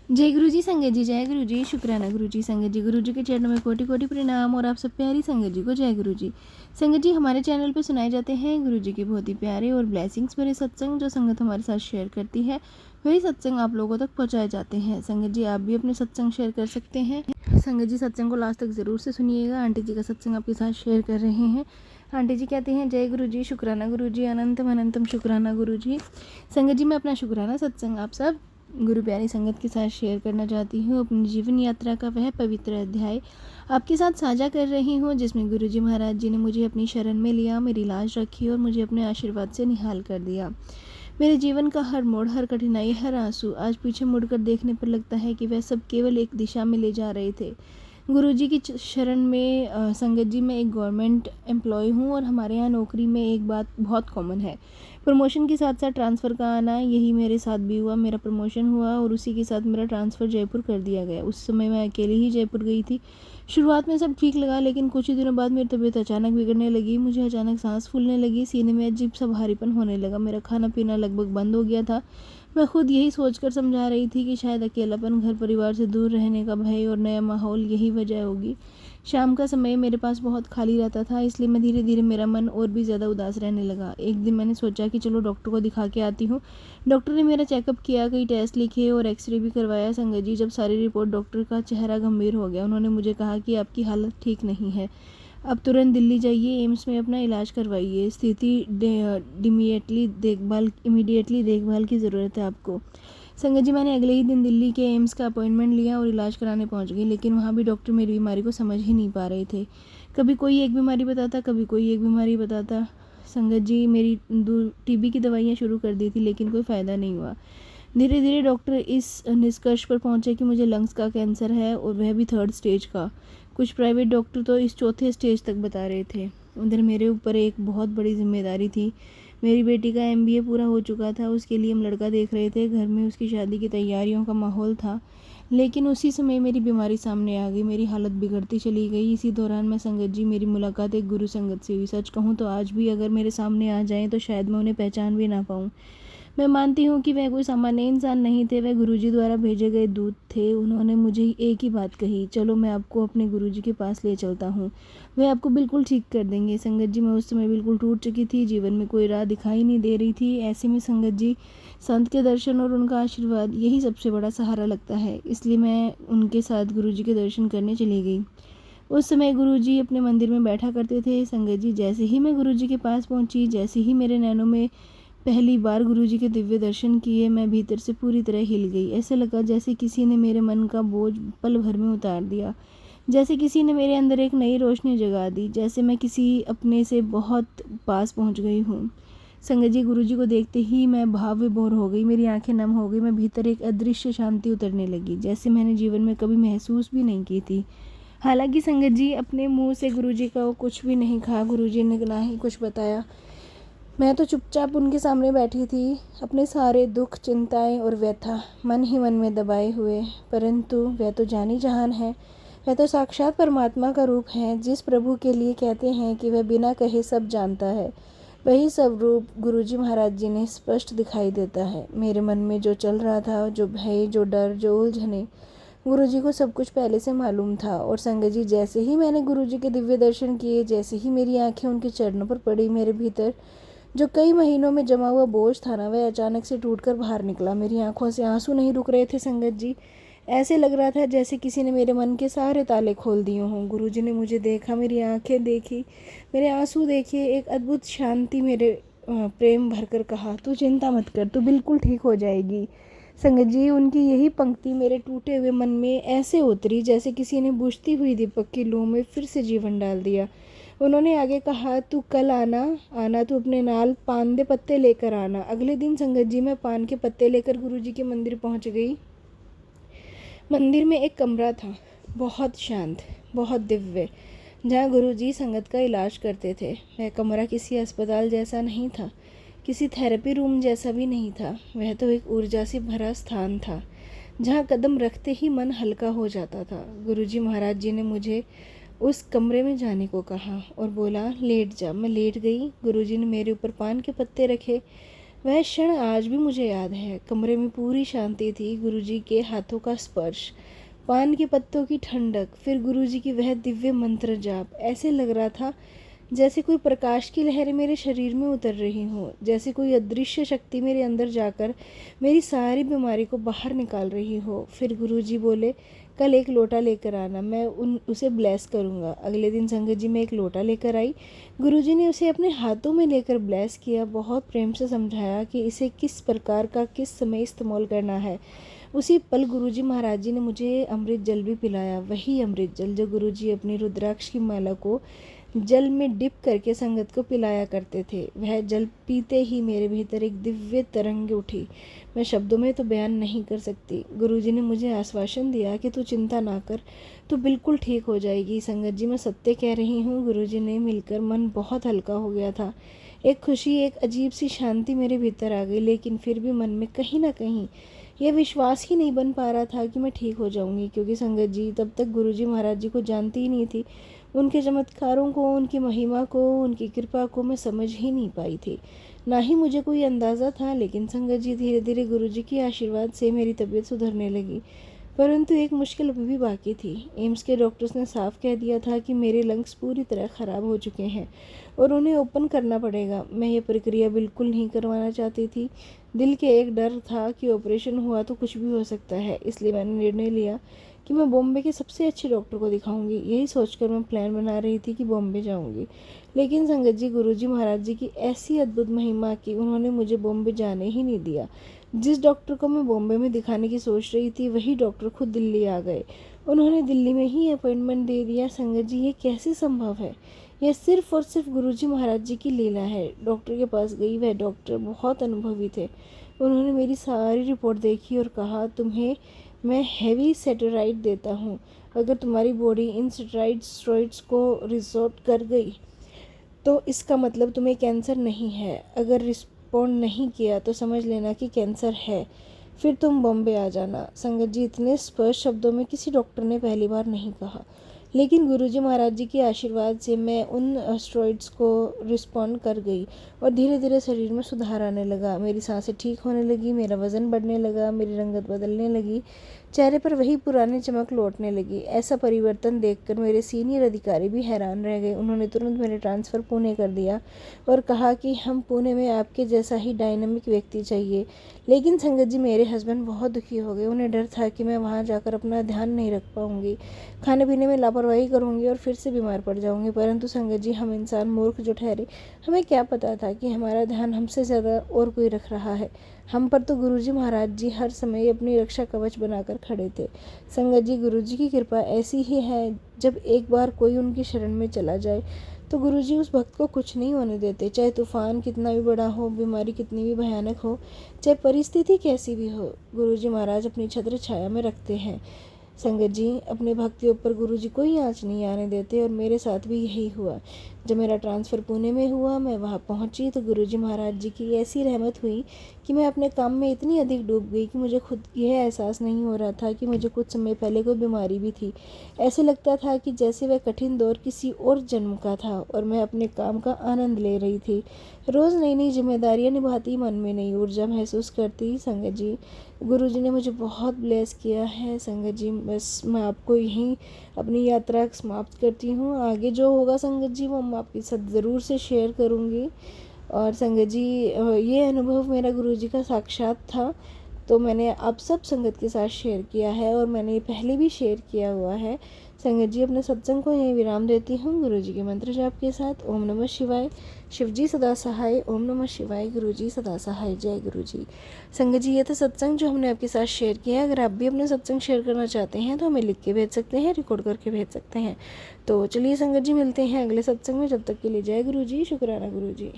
जय गुरु जी संगत जी, जय गुरु जी, शुक्राना गुरु जी संगत जी। गुरु जी के चरणों में कोटि कोटि प्रणाम और आप सब प्यारी संगत जी को जय गुरु जी। संगत जी, हमारे चैनल पे सुनाए जाते हैं गुरु जी के बहुत ही प्यारे और ब्लेसिंग्स भरे सत्संग। जो संगत हमारे साथ शेयर करती है वही सत्संग आप लोगों तक पहुँचाए जाते हैं। संगत जी, आप भी अपने सत्संग शेयर कर सकते हैं। संगत जी, सत्संग को लास्ट तक ज़रूर से सुनिएगा। आंटी जी का सत्संग आपके साथ शेयर कर रहे हैं। आंटी जी कहते हैं, जय गुरु जी, शुक्राना गुरु जी, अनंतम अनंतम शुक्राना गुरु जी। संगत जी, मैं अपना शुक्राना सत्संग आप सब गुरु प्यारी संगत के साथ शेयर करना चाहती हूँ। अपनी जीवन यात्रा का वह पवित्र अध्याय आपके साथ साझा कर रही हूँ, जिसमें गुरु जी महाराज जी ने मुझे अपनी शरण में लिया, मेरी लाज रखी और मुझे अपने आशीर्वाद से निहाल कर दिया। मेरे जीवन का हर मोड़, हर कठिनाई, हर आंसू आज पीछे मुड़कर देखने पर लगता है कि वह सब केवल एक दिशा में ले जा रहे थे, गुरु जी की शरण में। संगत जी, मैं एक गवर्नमेंट एम्प्लॉय हूँ और हमारे यहाँ नौकरी में एक बात बहुत कॉमन है, प्रमोशन के साथ साथ ट्रांसफ़र का आना। यही मेरे साथ भी हुआ। मेरा प्रमोशन हुआ और उसी के साथ मेरा ट्रांसफ़र जयपुर कर दिया गया। उस समय मैं अकेले ही जयपुर गई थी। शुरुआत में सब ठीक लगा, लेकिन कुछ ही दिनों बाद मेरी तबीयत अचानक बिगड़ने लगी। मुझे अचानक सांस फूलने लगी, सीने में अजीब सा भारीपन होने लगा। मेरा खाना पीना लगभग बंद हो गया था। मैं खुद यही सोचकर समझा रही थी कि शायद अकेलापन, घर परिवार से दूर रहने का भय और नया माहौल यही वजह होगी। शाम का समय मेरे पास बहुत खाली रहता था, इसलिए मैं धीरे धीरे मेरा मन और भी ज़्यादा उदास रहने लगा। एक दिन मैंने सोचा कि चलो डॉक्टर को दिखा के आती हूँ। डॉक्टर ने मेरा चेकअप किया, कई टेस्ट लिखे और एक्सरे भी करवाया। संगत जी, जब सारी रिपोर्ट, डॉक्टर का चेहरा गंभीर हो गया। उन्होंने मुझे कहा कि आपकी हालत ठीक नहीं है, अब तुरंत दिल्ली जाइए, एम्स में अपना इलाज करवाइए। स्थिति इमीडिएटली देखभाल की ज़रूरत है आपको। संगत जी, मैंने अगले ही दिन दिल्ली के एम्स का अपॉइंटमेंट लिया और इलाज कराने पहुंच गई, लेकिन वहां भी डॉक्टर मेरी बीमारी को समझ ही नहीं पा रहे थे। कभी कोई एक बीमारी बताता, कभी कोई एक बीमारी बताता। संगत जी, मेरी टीबी की दवाइयाँ शुरू कर दी थी, लेकिन कोई फ़ायदा नहीं हुआ। धीरे धीरे डॉक्टर इस निष्कर्ष पर पहुंचे कि मुझे लंग्स का कैंसर है और वह भी 3rd स्टेज का। कुछ प्राइवेट डॉक्टर तो इस 4थे स्टेज तक बता रहे थे। उधर मेरे ऊपर एक बहुत बड़ी जिम्मेदारी थी। मेरी बेटी का MBA पूरा हो चुका था, उसके लिए हम लड़का देख रहे थे। घर में उसकी शादी की तैयारियों का माहौल था, लेकिन उसी समय मेरी बीमारी सामने आ गई। मेरी हालत बिगड़ती चली गई। इसी दौरान मैं संगत जी, मेरी मुलाकात एक गुरु संगत से हुई। सच कहूँ तो आज भी अगर मेरे सामने आ जाएं तो शायद मैं उन्हें पहचान भी ना पाऊँ। मैं मानती हूँ कि वह कोई सामान्य इंसान नहीं थे, वह गुरुजी द्वारा भेजे गए दूत थे। उन्होंने मुझे एक ही बात कही, चलो मैं आपको अपने गुरुजी के पास ले चलता हूँ, वह आपको बिल्कुल ठीक कर देंगे। संगत जी, मैं उस समय बिल्कुल टूट चुकी थी, जीवन में कोई राह दिखाई नहीं दे रही थी। ऐसे में संगत जी, संत के दर्शन और उनका आशीर्वाद यही सबसे बड़ा सहारा लगता है। इसलिए मैं उनके साथ गुरुजी के दर्शन करने चली गई। उस समय गुरुजी अपने मंदिर में बैठा करते थे। संगत जी, जैसे ही मैं गुरुजी के पास पहुंची, जैसे ही मेरे नैनों में पहली बार गुरुजी के दिव्य दर्शन किए, मैं भीतर से पूरी तरह हिल गई। ऐसे लगा जैसे किसी ने मेरे मन का बोझ पल भर में उतार दिया, जैसे किसी ने मेरे अंदर एक नई रोशनी जगा दी, जैसे मैं किसी अपने से बहुत पास पहुंच गई हूँ। संगत जी, गुरुजी को देखते ही मैं भाव विभोर हो गई, मेरी आंखें नम हो गई। मैं भीतर एक अदृश्य शांति उतरने लगी, जैसे मैंने जीवन में कभी महसूस भी नहीं की थी। हालांकि संगत जी, अपने मुंह से गुरुजी का कुछ भी नहीं कहा, गुरुजी ने ना ही कुछ बताया। मैं तो चुपचाप उनके सामने बैठी थी, अपने सारे दुख, चिंताएं और व्यथा मन ही मन में दबाए हुए। परंतु वह तो जानी जहान है, वह तो साक्षात परमात्मा का रूप है। जिस प्रभु के लिए कहते हैं कि वह बिना कहे सब जानता है, वही सब रूप गुरुजी महाराज जी ने स्पष्ट दिखाई देता है। मेरे मन में जो चल रहा था, जो भय, जो डर, जो उलझने, गुरुजी को सब कुछ पहले से मालूम था। और संगत जी, जैसे ही मैंने गुरुजी के दिव्य दर्शन किए, जैसे ही मेरी आंखें उनके चरणों पर पड़ी, मेरे भीतर जो कई महीनों में जमा हुआ बोझ था ना, वह अचानक से टूटकर बाहर निकला। मेरी आंखों से आंसू नहीं रुक रहे थे संगत जी। ऐसे लग रहा था जैसे किसी ने मेरे मन के सारे ताले खोल दिए हों। गुरुजी ने मुझे देखा, मेरी आंखें देखी, मेरे आंसू देखे, एक अद्भुत शांति मेरे प्रेम भरकर कहा, तू चिंता मत कर, तू बिल्कुल ठीक हो जाएगी। संगत जी, उनकी यही पंक्ति मेरे टूटे हुए मन में ऐसे उतरी जैसे किसी ने बुझती हुई दीपक की लू में फिर से जीवन डाल दिया। उन्होंने आगे कहा, तू कल आना तू अपने नाल पान दे पत्ते लेकर आना। अगले दिन संगत जी, मैं पान के पत्ते लेकर गुरुजी के मंदिर पहुंच गई। मंदिर में एक कमरा था, बहुत शांत, बहुत दिव्य, जहाँ गुरुजी संगत का इलाज करते थे। वह कमरा किसी अस्पताल जैसा नहीं था, किसी थेरेपी रूम जैसा भी नहीं था। वह तो एक ऊर्जा से भरा स्थान था, जहाँ कदम रखते ही मन हल्का हो जाता था। गुरुजी महाराज जी ने मुझे उस कमरे में जाने को कहा और बोला, लेट जा। मैं लेट गई। गुरुजी ने मेरे ऊपर पान के पत्ते रखे, वह क्षण आज भी मुझे याद है। कमरे में पूरी शांति थी। गुरुजी के हाथों का स्पर्श, पान के पत्तों की ठंडक, फिर गुरुजी की वह दिव्य मंत्र जाप। ऐसे लग रहा था जैसे कोई प्रकाश की लहरें मेरे शरीर में उतर रही हों, जैसे कोई अदृश्य शक्ति मेरे अंदर जाकर मेरी सारी बीमारी को बाहर निकाल रही हो। फिर गुरुजी बोले, कल एक लोटा लेकर आना, मैं उसे ब्लेस करूँगा। अगले दिन संगत जी मैं एक लोटा लेकर आई। गुरुजी ने उसे अपने हाथों में लेकर ब्लेस किया, बहुत प्रेम से समझाया कि इसे किस प्रकार का किस समय इस्तेमाल करना है। उसी पल गुरुजी महाराज जी ने मुझे अमृत जल भी पिलाया, वही अमृत जल जो गुरुजी अपनी रुद्राक्ष की माला को जल में डिप करके संगत को पिलाया करते थे। वह जल पीते ही मेरे भीतर एक दिव्य तरंग उठी, मैं शब्दों में तो बयान नहीं कर सकती। गुरुजी ने मुझे आश्वासन दिया कि तू चिंता ना कर, तू बिल्कुल ठीक हो जाएगी। संगत जी मैं सत्य कह रही हूँ, गुरुजी ने मिलकर मन बहुत हल्का हो गया था। एक खुशी, एक अजीब सी शांति मेरे भीतर आ गई, लेकिन फिर भी मन में कहीं ना कहीं यह विश्वास ही नहीं बन पा रहा था कि मैं ठीक हो जाऊंगी, क्योंकि संगत जी तब तक गुरुजी महाराज जी को जानती ही नहीं थी। उनके चमत्कारों को, उनकी महिमा को, उनकी कृपा को मैं समझ ही नहीं पाई थी, ना ही मुझे कोई अंदाज़ा था। लेकिन संगत जी धीरे धीरे गुरुजी के आशीर्वाद से मेरी तबीयत सुधरने लगी। परंतु एक मुश्किल अभी भी बाकी थी। एम्स के डॉक्टर्स ने साफ कह दिया था कि मेरे लंग्स पूरी तरह ख़राब हो चुके हैं और उन्हें ओपन करना पड़ेगा। मैं ये प्रक्रिया बिल्कुल नहीं करवाना चाहती थी। दिल के एक डर था कि ऑपरेशन हुआ तो कुछ भी हो सकता है। इसलिए मैंने निर्णय लिया कि मैं बॉम्बे के सबसे अच्छे डॉक्टर को दिखाऊंगी। यही सोचकर मैं प्लान बना रही थी कि बॉम्बे जाऊंगी। लेकिन संगत जी गुरुजी महाराज जी की ऐसी अद्भुत महिमा की उन्होंने मुझे बॉम्बे जाने ही नहीं दिया। जिस डॉक्टर को मैं बॉम्बे में दिखाने की सोच रही थी, वही डॉक्टर खुद दिल्ली आ गए। उन्होंने दिल्ली में ही अपॉइंटमेंट दे दिया। संगत जी ये कैसे संभव है? यह सिर्फ और सिर्फ गुरुजी महाराज जी की लीला है। डॉक्टर के पास गई। वह डॉक्टर बहुत अनुभवी थे। उन्होंने मेरी सारी रिपोर्ट देखी और कहा, तुम्हें मैं हेवी स्टेरॉइड देता हूँ। अगर तुम्हारी बॉडी इन स्टेरॉइड्स को रिसोर्ट कर गई तो इसका मतलब तुम्हें कैंसर नहीं है। अगर रिस्पॉन्ड नहीं किया तो समझ लेना कि कैंसर है। फिर तुम बॉम्बे आ जाना। संगत जी इतने स्पष्ट शब्दों में किसी डॉक्टर ने पहली बार नहीं कहा। लेकिन गुरुजी महाराज जी के आशीर्वाद से मैं उन स्टेरॉइड्स को रिस्पॉन्ड कर गई और धीरे धीरे शरीर में सुधार आने लगा। मेरी सांसें ठीक होने लगी, मेरा वज़न बढ़ने लगा, मेरी रंगत बदलने लगी, चेहरे पर वही पुरानी चमक लौटने लगी। ऐसा परिवर्तन देखकर मेरे सीनियर अधिकारी भी हैरान रह गए। उन्होंने तुरंत मेरे ट्रांसफ़र पुणे कर दिया और कहा कि हम पुणे में आपके जैसा ही डायनामिक व्यक्ति चाहिए। लेकिन संगत जी मेरे हस्बैंड बहुत दुखी हो गए। उन्हें डर था कि मैं वहाँ जाकर अपना ध्यान नहीं रख पाऊँगी, खाने पीने में लापरवाही करूँगी और फिर से बीमार पड़ जाऊँगी। परंतु संगत जी हम इंसान मूर्ख जो ठहरे, हमें क्या पता था कि हमारा ध्यान हमसे ज़्यादा और कोई रख रहा है। हम पर तो गुरुजी महाराज जी हर समय अपनी रक्षा कवच बनाकर खड़े थे। संगत जी गुरुजी की कृपा ऐसी ही है, जब एक बार कोई उनकी शरण में चला जाए तो गुरुजी उस भक्त को कुछ नहीं होने देते। चाहे तूफान कितना भी बड़ा हो, बीमारी कितनी भी भयानक हो, चाहे परिस्थिति कैसी भी हो, गुरुजी महाराज अपनी छत्र छाया में रखते हैं। संगत जी अपने भक्तियों पर गुरुजी कोई आँच नहीं आने देते और मेरे साथ भी यही हुआ। जब मेरा ट्रांसफ़र पुणे में हुआ, मैं वहाँ पहुँची तो गुरुजी महाराज जी की ऐसी रहमत हुई कि मैं अपने काम में इतनी अधिक डूब गई कि मुझे खुद यह एहसास नहीं हो रहा था कि मुझे कुछ समय पहले कोई बीमारी भी थी। ऐसे लगता था कि जैसे वह कठिन दौर किसी और जन्म का था और मैं अपने काम का आनंद ले रही थी। रोज़ नई नई जिम्मेदारियाँ निभाती, मन में नई ऊर्जा महसूस करती। संगत जी गुरुजी ने मुझे बहुत ब्लेस किया है। संगत जी बस मैं आपको यहीं अपनी यात्रा समाप्त करती हूँ। आगे जो होगा संगत जी वो मैं आपके साथ ज़रूर से शेयर करूँगी। और संगत जी ये अनुभव मेरा गुरुजी का साक्षात था, तो मैंने आप सब संगत के साथ शेयर किया है और मैंने पहले भी शेयर किया हुआ है। संगत जी अपने सत्संग को यहीं विराम देती हूँ गुरुजी के मंत्र जाप के साथ। ओम नमः शिवाय। शिवजी सदा सहाय। ओम नमः शिवाय। गुरुजी सदा सहाय। जय गुरुजी। संगत जी ये था सत्संग जो हमने आपके साथ शेयर किया। अगर आप भी अपने सत्संग शेयर करना चाहते हैं तो हमें लिख के भेज सकते हैं, रिकॉर्ड करके भेज सकते हैं। तो चलिए संगत जी मिलते हैं अगले सत्संग में। जब तक के लिए जय गुरुजी। शुक्राना गुरुजी।